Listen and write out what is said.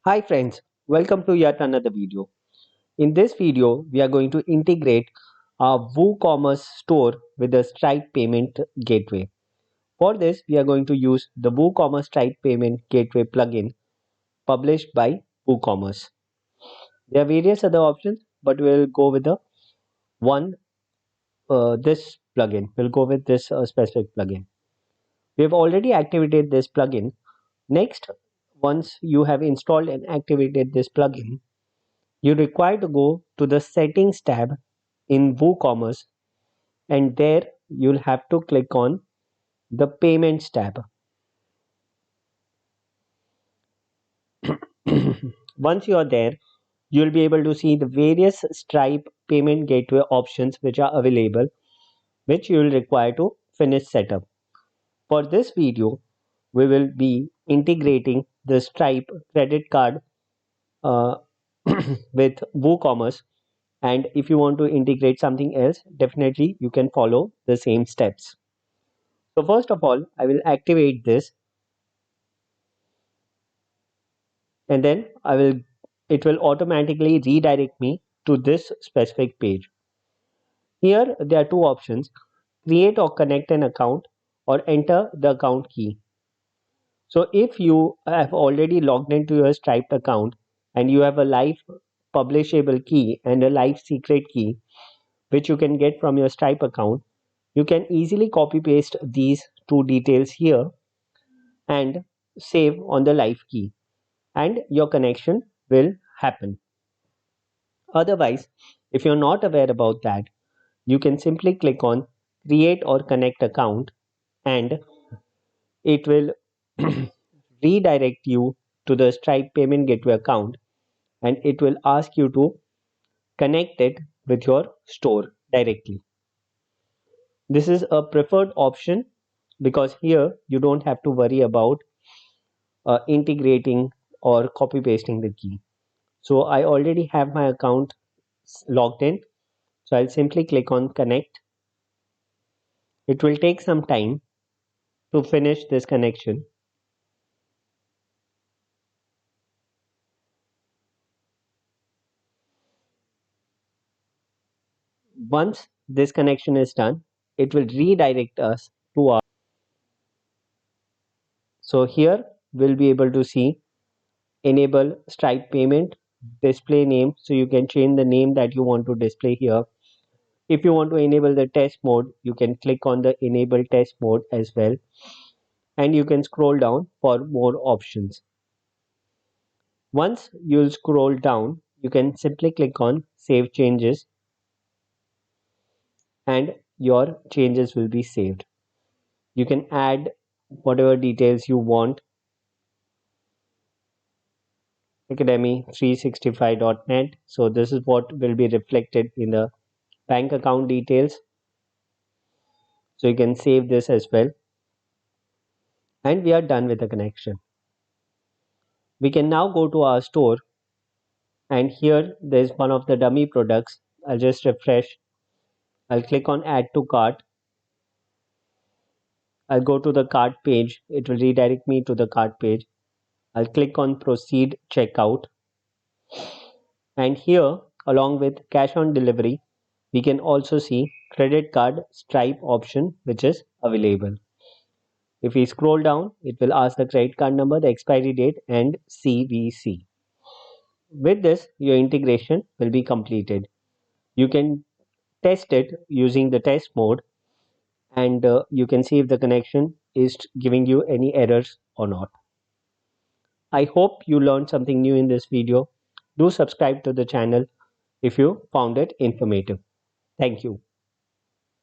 Hi friends, welcome to yet another video. In this video, we are going to integrate our WooCommerce store with the Stripe payment gateway. For this, we are going to use the WooCommerce Stripe payment gateway plugin published by WooCommerce. There are various other options, but we'll go with the one this plugin. We'll go with this specific plugin. We have already activated this plugin. Next, once you have installed and activated this plugin, you require to go to the settings tab in WooCommerce, and there you'll have to click on the payments tab. Once you are there, you'll be able to see the various Stripe payment gateway options which are available, which you will require to finish setup. For this video, we will be integrating the Stripe credit card uh, with WooCommerce, and if you want to integrate something else, definitely you can follow the same steps. So first of all, I will activate this, and then it will automatically redirect me to this specific page. Here there are two options: create or connect an account, or enter the account key. So if you have already logged into your Stripe account and you have a live publishable key and a live secret key which you can get from your Stripe account, you can easily copy paste these two details here and save on the live key, and your connection will happen. Otherwise, if you're not aware about that, you can simply click on create or connect account, and it will redirect you to the Stripe payment gateway account, and it will ask you to connect it with your store directly. This is a preferred option because here you don't have to worry about integrating or copy pasting the key. So I already have my account logged in, so I'll simply click on connect. It will take some time to finish this connection. Once this connection is done, it will redirect us to our. So here we'll be able to see enable Stripe payment, display name. So you can change the name that you want to display here. If you want to enable the test mode, you can click on the enable test mode as well. And you can scroll down for more options. Once you'll scroll down, you can simply click on save changes, and your changes will be saved. You can add whatever details you want. Academy365.net. So this is what will be reflected in the bank account details. So you can save this as well. And we are done with the connection. We can now go to our store, and here there's one of the dummy products. I'll just refresh. I'll click on add to cart. I'll go to the cart page. It will redirect me to the cart page. I'll click on proceed checkout, and here along with cash on delivery we can also see credit card Stripe option which is available. If we scroll down, it will ask the credit card number, the expiry date, and CVC. With this, your integration will be completed. You can test it using the test mode, and you can see if the connection is giving you any errors or not. I hope you learned something new in this video. Do subscribe to the channel if you found it informative. Thank you.